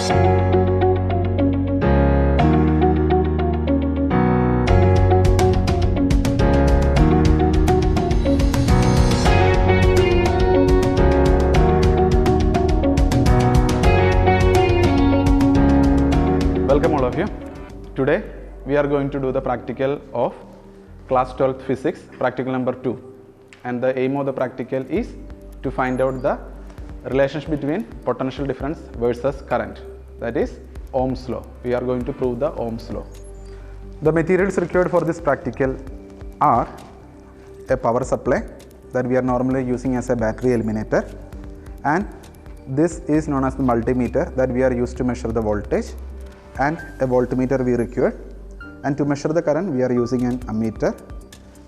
Welcome all of you. Today we are going to do the practical of class 12th physics, practical number 2, and the aim of the practical is to find out the relationship between potential difference versus current, that is Ohm's law. We are going to prove the Ohm's law. The materials required for this practical are a power supply that we are normally using as a battery eliminator, and this is known as the multimeter that we are used to measure the voltage, and a voltmeter we require, and to measure the current we are using an ammeter,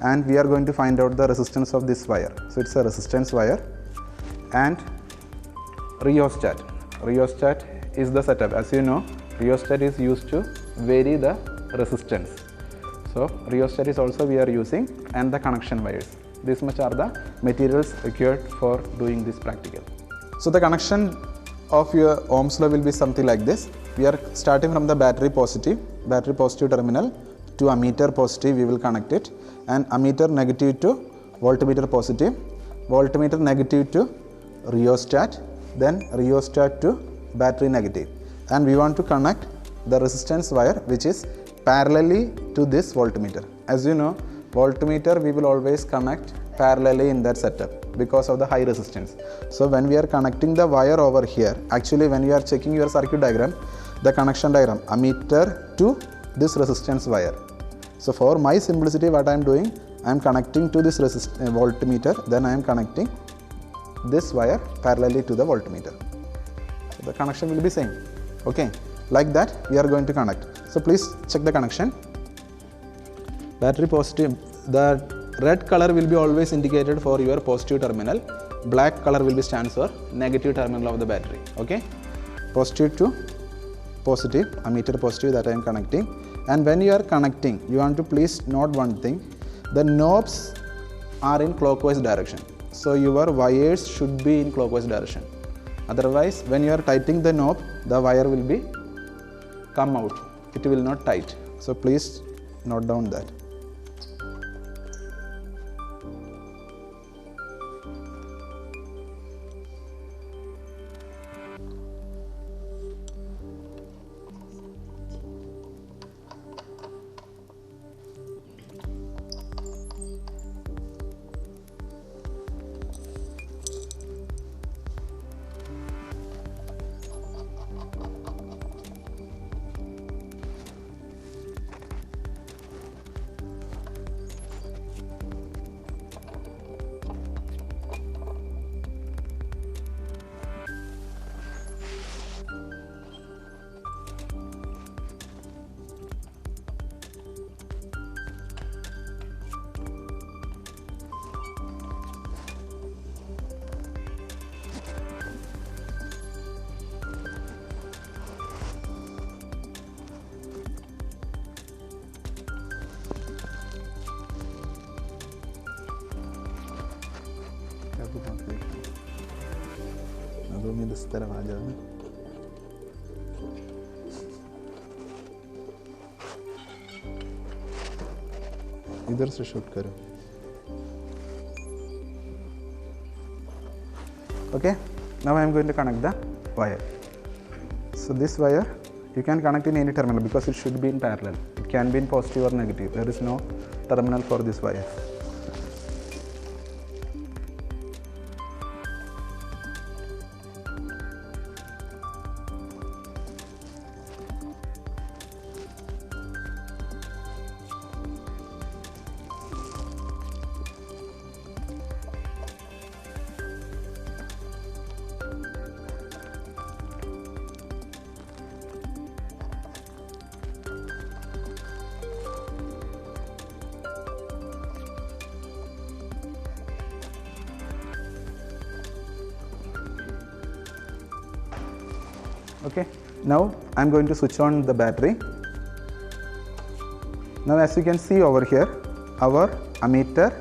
and we are going to find out the resistance of this wire. So it's a resistance wire, and rheostat. Rheostat is the setup. As you know, rheostat is used to vary the resistance. So rheostat is also we are using, and the connection wires. This much are the materials required for doing this practical. So the connection of your Ohm's law will be something like this. We are starting from the battery positive terminal to ammeter positive, we will connect it, and ammeter negative to voltmeter positive, voltmeter negative to rheostat, then rheostat to battery negative, and we want to connect the resistance wire which is parallelly to this voltmeter. As you know, voltmeter we will always connect parallelly in that setup because of the high resistance. So when we are connecting the wire over here, actually when you are checking your circuit diagram, the connection diagram, ammeter to this resistance wire. So for my simplicity, what I am doing, I am connecting to this voltmeter, then I am connecting this wire parallelly to the voltmeter. So the connection will be same. Okay, like that we are going to connect. So please check the connection. Battery positive, the red color will be always indicated for your positive terminal, black color will be stands for negative terminal of the battery. Okay, positive to positive, ammeter positive that I am connecting, and when you are connecting, you want to please note one thing, the knobs are in clockwise direction, so your wires should be in clockwise direction, otherwise when you are tightening the knob, the wire will be come out, it will not tight, so please note down that. इस तरफ आ जाओ, इधर से shoot करो. Okay, now I am going to connect the wire. So this wire you can connect in any terminal because it should be in parallel. It can be in positive or negative. There is no terminal for this wire. Okay, now I am going to switch on the battery. Now as you can see over here, our ammeter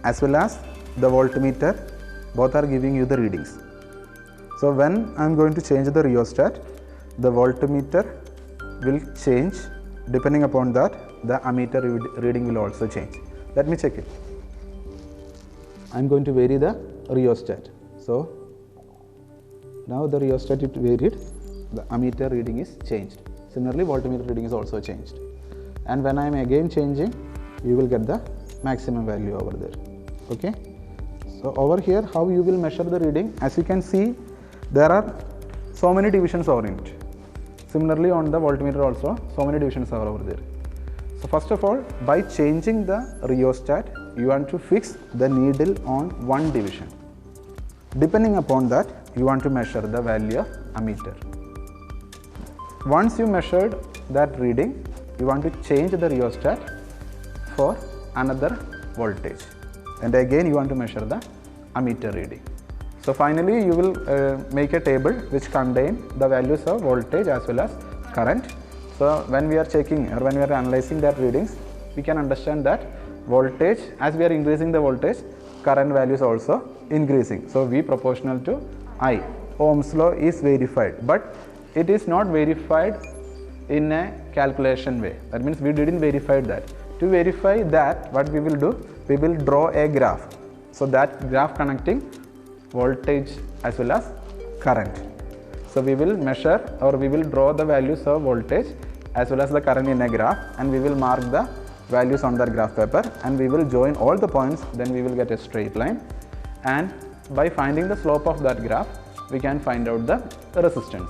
as well as the voltmeter both are giving you the readings. So when I am going to change the rheostat, the voltmeter will change. Depending upon that, the ammeter reading will also change. Let me check it. I am going to vary the rheostat. So now the rheostat is varied, the ammeter reading is changed. Similarly, voltmeter reading is also changed. And when I am again changing, you will get the maximum value over there. Okay. So over here, how you will measure the reading? As you can see, there are so many divisions over it. Similarly, on the voltmeter also, so many divisions are over there. So first of all, by changing the rheostat, you want to fix the needle on one division. Depending upon that, you want to measure the value of ammeter. Once you measured that reading, you want to change the rheostat for another voltage. And again, you want to measure the ammeter reading. So finally, you will make a table which contains the values of voltage as well as current. So when we are checking or when we are analyzing that readings, we can understand that voltage, as we are increasing the voltage, current value is also increasing. So V proportional to I. Ohm's law is verified, but it is not verified in a calculation way. That means we didn't verify that. To verify that, what we will do, we will draw a graph. So that graph connecting voltage as well as current. So we will measure or we will draw the values of voltage as well as the current in a graph, and we will mark the values on that graph paper, and we will join all the points, then we will get a straight line. And by finding the slope of that graph, we can find out the resistance.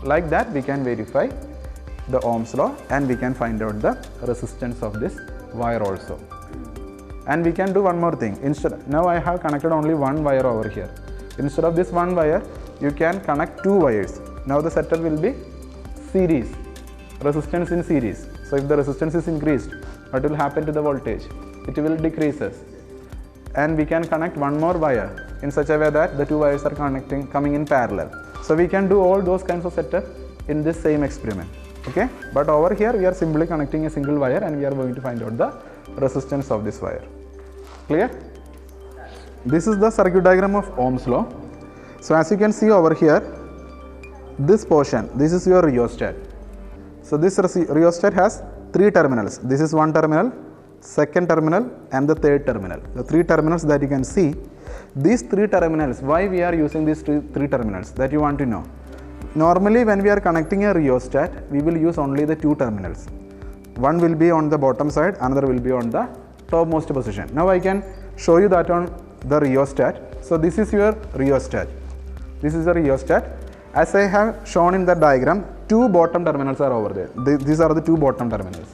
Like that, we can verify the Ohm's law and we can find out the resistance of this wire also. And we can do one more thing. Instead, now I have connected only one wire over here. Instead of this one wire, you can connect two wires. Now the setup will be series, resistance in series. So if the resistance is increased, what will happen to the voltage? It will decreases. And we can connect one more wire in such a way that the two wires are coming in parallel. So we can do all those kinds of setup in this same experiment. Okay, but over here we are simply connecting a single wire and we are going to find out the resistance of this wire. Clear? This is the circuit diagram of Ohm's law. So as you can see over here, this portion, this is your rheostat. So this rheostat has three terminals. This is one terminal, second terminal and the third terminal. The three terminals that you can see, these three terminals, why we are using these three terminals, that you want to know. Normally when we are connecting a rheostat, we will use only the two terminals. One will be on the bottom side, another will be on the topmost position. Now I can show you that on the rheostat. So this is your rheostat. This is the rheostat. As I have shown in the diagram, two bottom terminals are over there. These are the two bottom terminals.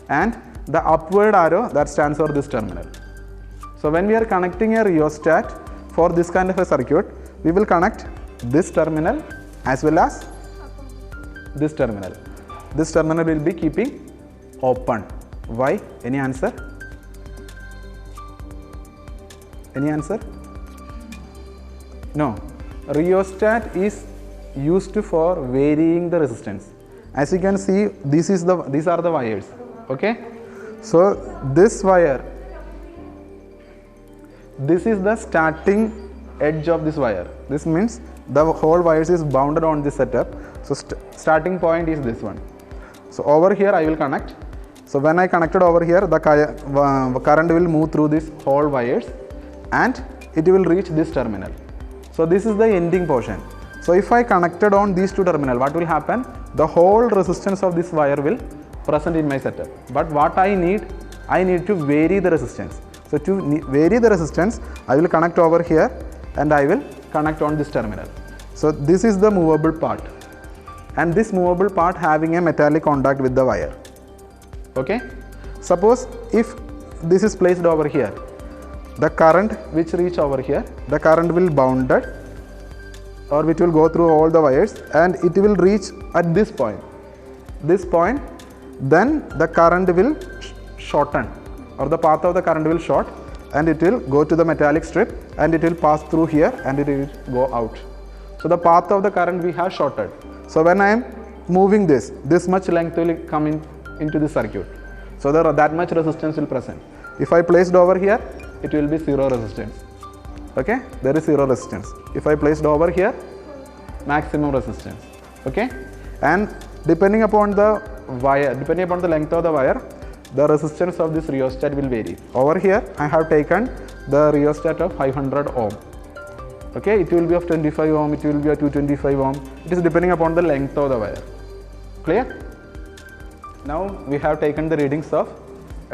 And the upward arrow, that stands for this terminal. So when we are connecting a rheostat for this kind of a circuit, we will connect this terminal as well as this terminal. This terminal will be keeping open. Why? Any answer? Any answer? No. Rheostat is used for varying the resistance. As you can see, these are the wires. Okay. So this wire, this is the starting edge of this wire. This means the whole wires is bounded on this setup. So starting point is this one. So over here I will connect. So when I connected over here, the current will move through this whole wires and it will reach this terminal. So this is the ending portion. So if I connected on these two terminals, what will happen? The whole resistance of this wire will present in my setup. But what I need to vary the resistance. So to vary the resistance, I will connect over here and I will connect on this terminal. So this is the movable part, and this movable part having a metallic contact with the wire. Okay. Suppose if this is placed over here, the current which reach over here, the current will bounded or which will go through all the wires and it will reach at this point. This point, then the current will shorten, or the path of the current will short, and it will go to the metallic strip and it will pass through here and it will go out. So the path of the current we have shorted. So when I am moving this much length will come into the circuit. So that much resistance will present. If I placed over here, it will be zero resistance. Okay, there is zero resistance. If I placed over here, maximum resistance. Okay, and depending upon the wire, depending upon the length of the wire, the resistance of this rheostat will vary. Over here I have taken the rheostat of 500 ohm. Okay, it will be of 25 ohm, it will be of 225 ohm. It is depending upon the length of the wire. Clear? Now we have taken the readings of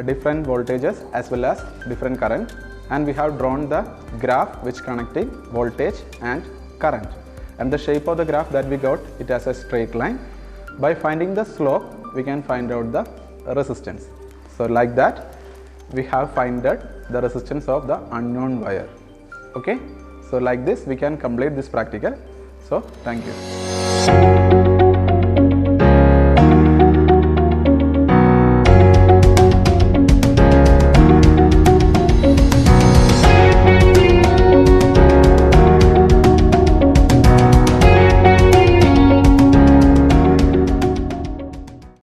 different voltages as well as different current, and we have drawn the graph which connecting voltage and current, and the shape of the graph that we got it as a straight line. By finding the slope we can find out the resistance. So like that we have found out the resistance of the unknown wire. Okay, so like this we can complete this practical. So thank you.